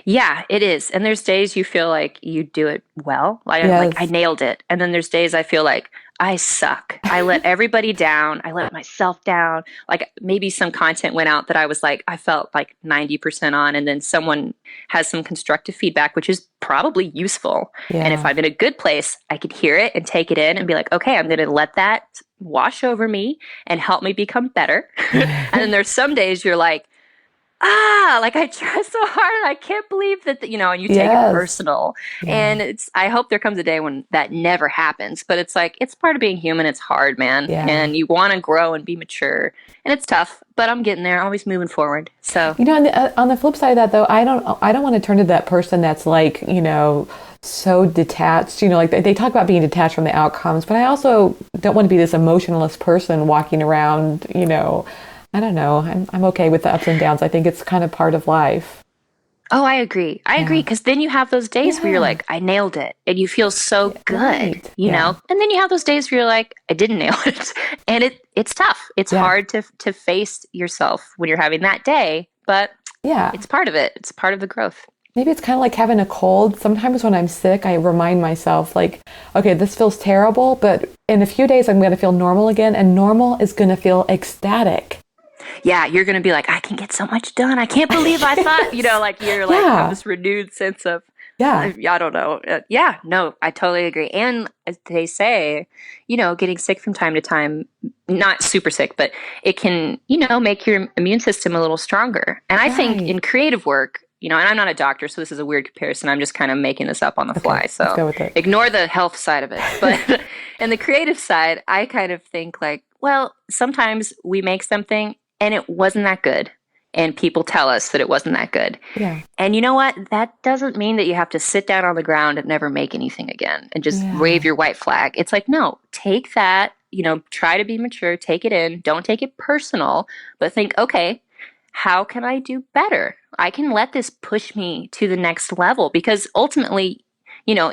Yeah, it is. And there's days you feel like you do it well. Like I Yes. nailed it. And then there's days I feel like I suck. I let everybody down. I let myself down. Like maybe some content went out that I was like, I felt like 90% on. And then someone has some constructive feedback, which is probably useful. And if Yeah. I'm in a good place, I could hear it and take it in and be like, okay, I'm going to let that wash over me and help me become better. And then there's some days you're like, like I try so hard. I can't believe that, and you take it Yes. personal. Yeah. And I hope there comes a day when that never happens. But it's like, it's part of being human. It's hard, man. Yeah. And you want to grow and be mature. And it's tough, but I'm getting there, always moving forward. So, On the flip side of that, though, I don't want to turn to that person that's like, so detached. Like they talk about being detached from the outcomes, but I also don't want to be this emotionless person walking around. I don't know. I'm okay with the ups and downs. I think it's kind of part of life. oh, I agree. I agree. Yeah. Because then you have those days where you're Yeah. like, I nailed it. And you feel so good, Right. Yeah. And then you have those days where you're like, I didn't nail it. And it's tough. It's Yeah. hard to face yourself when you're having that day, but Yeah. it's part of it. It's part of the growth. Maybe it's kind of like having a cold. Sometimes when I'm sick, I remind myself, like, okay, this feels terrible, but in a few days, I'm going to feel normal again, and normal is going to feel ecstatic. Yeah, you're going to be like, I can get so much done. I can't believe I thought, like you're like have Yeah. this renewed sense of, Yeah. I don't know. Yeah, no, I totally agree. And as they say, getting sick from time to time, not super sick, but it can, make your immune system a little stronger. And I think Right. in creative work, and I'm not a doctor, so this is a weird comparison. I'm just kind of making this up on the fly. Okay. Let's So go with it. ignore the health side of it. But in the creative side, I kind of think like, well, sometimes we make something and it wasn't that good. And people tell us that it wasn't that good. Yeah. And you know what? That doesn't mean that you have to sit down on the ground and never make anything again and just Yeah. wave your white flag. It's like, no, take that, try to be mature, take it in, don't take it personal, but think, okay, how can I do better? I can let this push me to the next level because ultimately,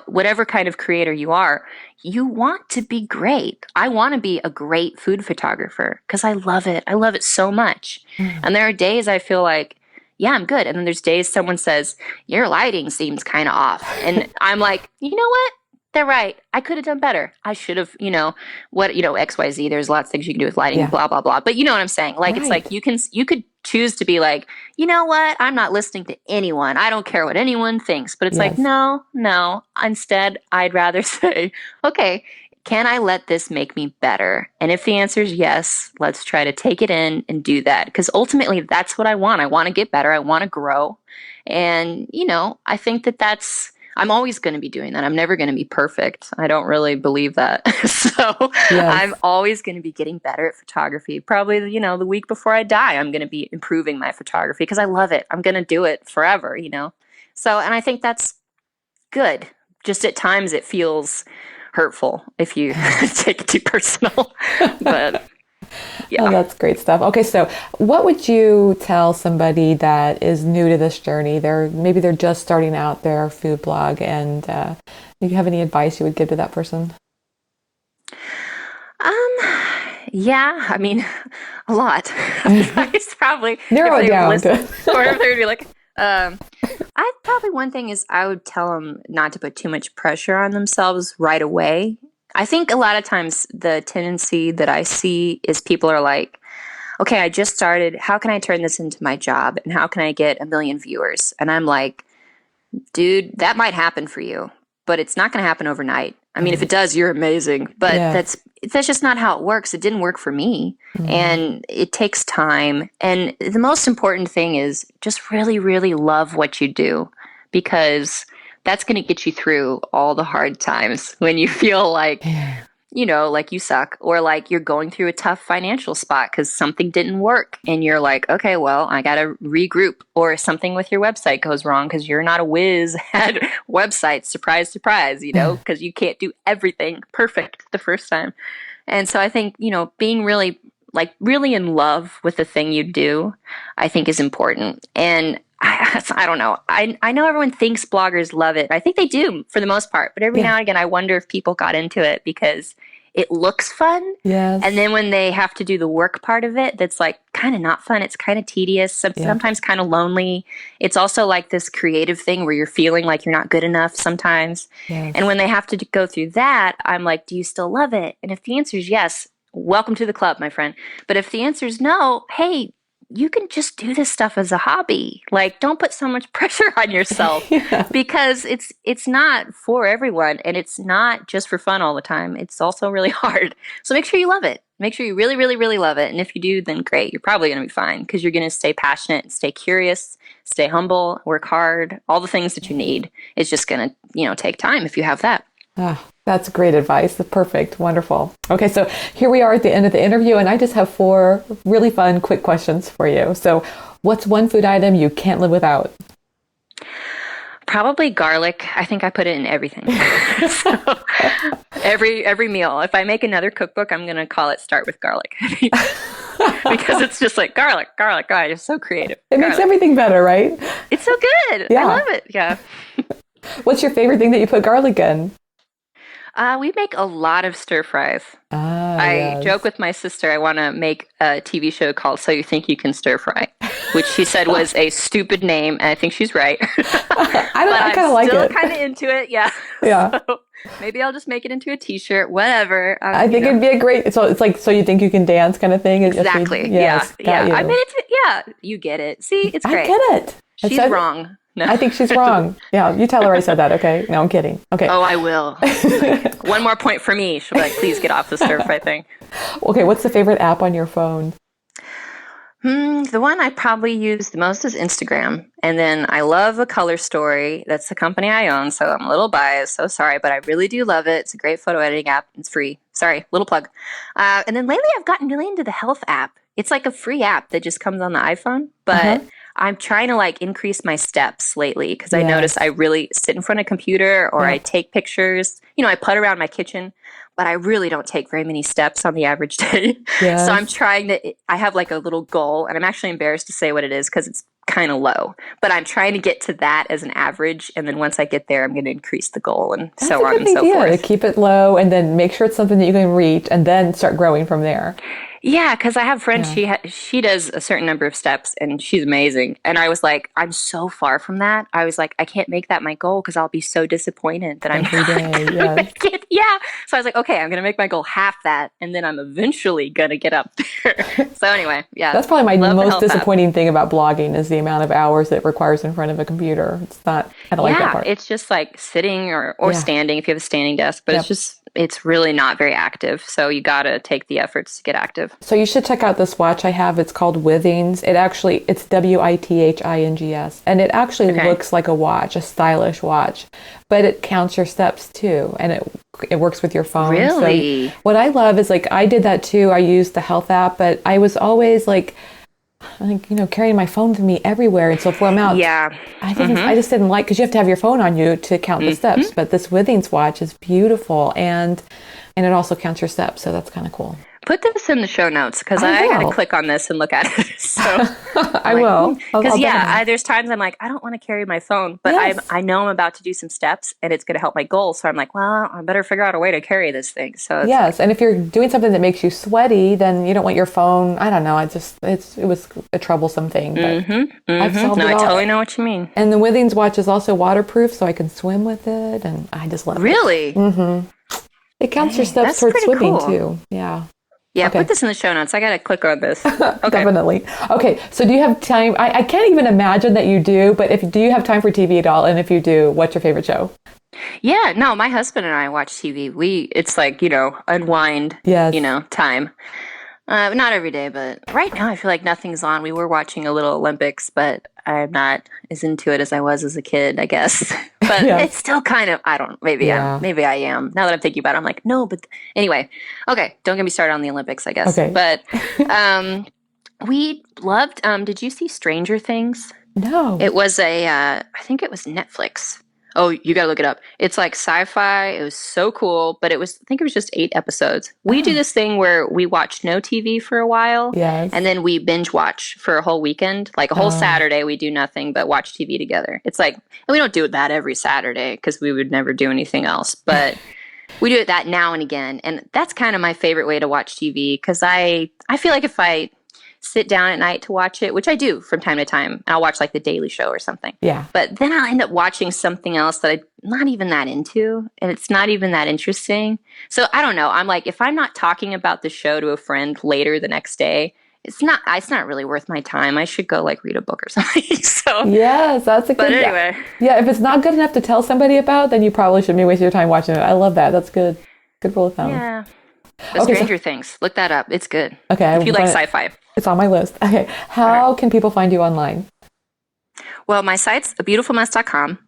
whatever kind of creator you are, you want to be great. I want to be a great food photographer because I love it. I love it so much. Mm. And there are days I feel like, yeah, I'm good. And then there's days someone says, your lighting seems kind of off. And I'm like, you know what? They're right. I could have done better. I should have, XYZ. There's lots of things you can do with lighting, Yeah. blah, blah, blah. But you know what I'm saying? Like, it's like Right. you could choose to be like, you know what? I'm not listening to anyone. I don't care what anyone thinks. But it's like, Yes. no, no. Instead, I'd rather say, okay, can I let this make me better? And if the answer is yes, let's try to take it in and do that. Because ultimately, that's what I want. I want to get better. I want to grow. And, I think I'm always going to be doing that. I'm never going to be perfect. I don't really believe that. So I'm Yes. always going to be getting better at photography. Probably, the week before I die, I'm going to be improving my photography because I love it. I'm going to do it forever. So, and I think that's good. Just at times it feels hurtful if you take it too personal. But Oh, yeah. that's great stuff. Okay, so what would you tell somebody that is new to this journey? Maybe they're just starting out their food blog, and do you have any advice you would give to that person? Um, yeah, I mean, a lot. It's probably if Narrow it they would down listen, to. or if they would be like, I probably one thing is I would tell them not to put too much pressure on themselves right away. I think a lot of times the tendency that I see is people are like, okay, I just started. How can I turn this into my job? And how can I get 1 million viewers? And I'm like, dude, that might happen for you, but it's not going to happen overnight. I mean, if it does, you're amazing, but that's just not how it works. It didn't work for me, and it takes time. And the most important thing is just really, really love what you do, because that's going to get you through all the hard times when you feel like, like you suck, or like you're going through a tough financial spot because something didn't work. And you're like, okay, well, I got to regroup, or something with your website goes wrong because you're not a whiz at websites. Surprise, surprise, because you can't do everything perfect the first time. And so I think, being really in love with the thing you do, I think is important. And I don't know. I know everyone thinks bloggers love it. I think they do for the most part. But every now and again, I wonder if people got into it because it looks fun. Yes. And then when they have to do the work part of it, that's like kind of not fun. It's kind of tedious, sometimes kind of lonely. It's also like this creative thing where you're feeling like you're not good enough sometimes. Yes. And when they have to go through that, I'm like, do you still love it? And if the answer is yes, welcome to the club, my friend. But if the answer is no, hey, you can just do this stuff as a hobby. Like, don't put so much pressure on yourself because it's not for everyone, and it's not just for fun all the time. It's also really hard. So make sure you love it. Make sure you really, really, really love it. And if you do, then great. You're probably going to be fine because you're going to stay passionate, stay curious, stay humble, work hard, all the things that you need. It's just going to, take time if you have that. Oh, that's great advice. Perfect. Wonderful. Okay, so here we are at the end of the interview, and I just have 4 really fun, quick questions for you. So what's one food item you can't live without? Probably garlic. I think I put it in everything. So, every meal. If I make another cookbook, I'm going to call it Start with Garlic. Because it's just like garlic. It's so creative. It makes everything better, right? It's so good. Yeah. I love it. Yeah. What's your favorite thing that you put garlic in? We make a lot of stir fries. I joke with my sister, I want to make a TV show called So You Think You Can Stir Fry, which she said was a stupid name, and I think she's right. I kind of like it. I'm still kind of into it, yeah. Yeah. So maybe I'll just make it into a T-shirt, whatever. I think it'd be a great, so it's like So You Think You Can Dance kind of thing. Exactly, yeah. I made it, you get it. See, it's great. I get it. She's wrong. No. I think she's wrong. Yeah, you tell her I said that, okay? No, I'm kidding. Okay. Oh, I will. One more point for me. She'll be like, please get off the stir fry thing. Okay, what's the favorite app on your phone? The one I probably use the most is Instagram. And then I love A Color Story. That's the company I own, so I'm a little biased. So sorry, but I really do love it. It's a great photo editing app. It's free. Sorry, little plug. And then lately I've gotten really into the health app. It's like a free app that just comes on the iPhone, but I'm trying to increase my steps lately because I notice I really sit in front of a computer or I take pictures. I put around my kitchen, but I really don't take very many steps on the average day. Yes. So I'm trying to, I have a little goal, and I'm actually embarrassed to say what it is because it's kind of low, but I'm trying to get to that as an average. And then once I get there, I'm going to increase the goal and so on and so forth. To keep it low and then make sure it's something that you can reach and then start growing from there. Yeah, because I have friends, she does a certain number of steps and she's amazing. And I was like, I'm so far from that. I was like, I can't make that my goal because I'll be so disappointed that I'm not going to make it. Yeah. So I was like, okay, I'm going to make my goal half that. And then I'm eventually going to get up there. So anyway, yeah. That's probably my most disappointing thing about blogging is the amount of hours it requires in front of a computer. It's not, I don't like that part. It's just like sitting or standing if you have a standing desk, but it's really not very active. So you got to take the efforts to get active. So you should check out this watch I have. It's called Withings. It's Withings. And it actually looks like a watch, a stylish watch, but it counts your steps too. And it works with your phone. Really? So what I love is I did that too. I used the health app, but I was always carrying my phone with me everywhere. And so if I'm out, I just didn't like, because you have to have your phone on you to count the steps. But this Withings watch is beautiful, and it also counts your steps. So that's kind of cool. Put this in the show notes because I got to click on this and look at it. So I will. Because there's times I'm like, I don't want to carry my phone, but I know I'm about to do some steps and it's going to help my goal. So I'm like, well, I better figure out a way to carry this thing. So and if you're doing something that makes you sweaty, then you don't want your phone. I don't know. It was a troublesome thing. But I've solved it all. I totally know what you mean. And the Withings watch is also waterproof, so I can swim with it, and I just love it. Really? Mm-hmm. It counts your steps towards swimming too. Yeah. Yeah, Okay. put this in the show notes. I got to click on this. Okay. Definitely. Okay, so do you have time? I can't even imagine that you do, but do you have time for TV at all? And if you do, what's your favorite show? Yeah, no, my husband and I watch TV. It's like, unwind, Yes. time. Not every day, but right now I feel like nothing's on. We were watching a little Olympics, but I'm not as into it as I was as a kid, I guess. But Yeah. it's still kind of, I don't, maybe Yeah. maybe I am. Now that I'm thinking about it, I'm like, no, but anyway. Okay, don't get me started on the Olympics, I guess. Okay. But we loved, did you see Stranger Things? No. It was I think it was Netflix. Oh, you gotta look it up. It's like sci-fi. It was so cool, but I think it was just 8 episodes. We do this thing where we watch no TV for a while, Yes. and then we binge watch for a whole weekend, like a whole Saturday. We do nothing but watch TV together. It's like, and we don't do that every Saturday because we would never do anything else, but we do it that now and again, and that's kind of my favorite way to watch TV because I feel like if I sit down at night to watch it, which I do from time to time. I'll watch like The Daily Show or something. Yeah. But then I'll end up watching something else that I'm not even that into, and it's not even that interesting. So I don't know. I'm like, if I'm not talking about the show to a friend later the next day, it's not really worth my time. I should go like read a book or something. So Yes, that's a good. But anyway. Yeah, if it's not good enough to tell somebody about, then you probably shouldn't be wasting your time watching it. I love that. That's good. Good rule of thumb. Yeah. The Stranger Things. Look that up. It's good. Okay. If you like sci-fi. It's on my list. Okay. How can people find you online? Well, my site's abeautifulmess.com.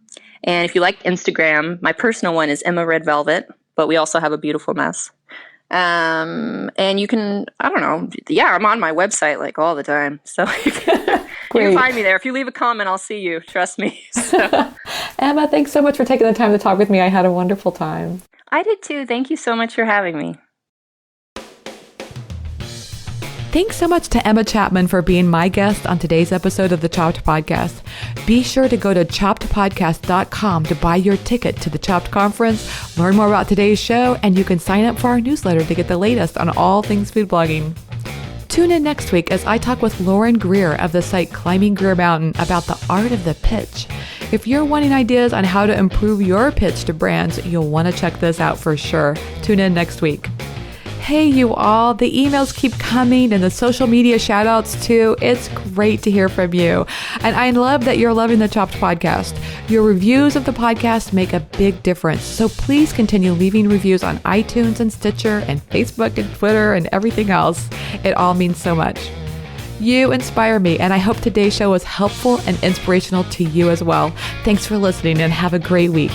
And if you like Instagram, my personal one is Emma Red Velvet, but we also have a beautiful mess. And you can, I don't know. Yeah, I'm on my website like all the time. So you can find me there. If you leave a comment, I'll see you. Trust me. So. Emma, thanks so much for taking the time to talk with me. I had a wonderful time. I did too. Thank you so much for having me. Thanks so much to Emma Chapman for being my guest on today's episode of the Chopped Podcast. Be sure to go to choppedpodcast.com to buy your ticket to the Chopped Conference, learn more about today's show, and you can sign up for our newsletter to get the latest on all things food blogging. Tune in next week as I talk with Lauren Greer of the site Climbing Greer Mountain about the art of the pitch. If you're wanting ideas on how to improve your pitch to brands, you'll want to check this out for sure. Tune in next week. Hey, you all. The emails keep coming and the social media shout outs too. It's great to hear from you. And I love that you're loving the Chopped Podcast. Your reviews of the podcast make a big difference. So please continue leaving reviews on iTunes and Stitcher and Facebook and Twitter and everything else. It all means so much. You inspire me, and I hope today's show was helpful and inspirational to you as well. Thanks for listening and have a great week.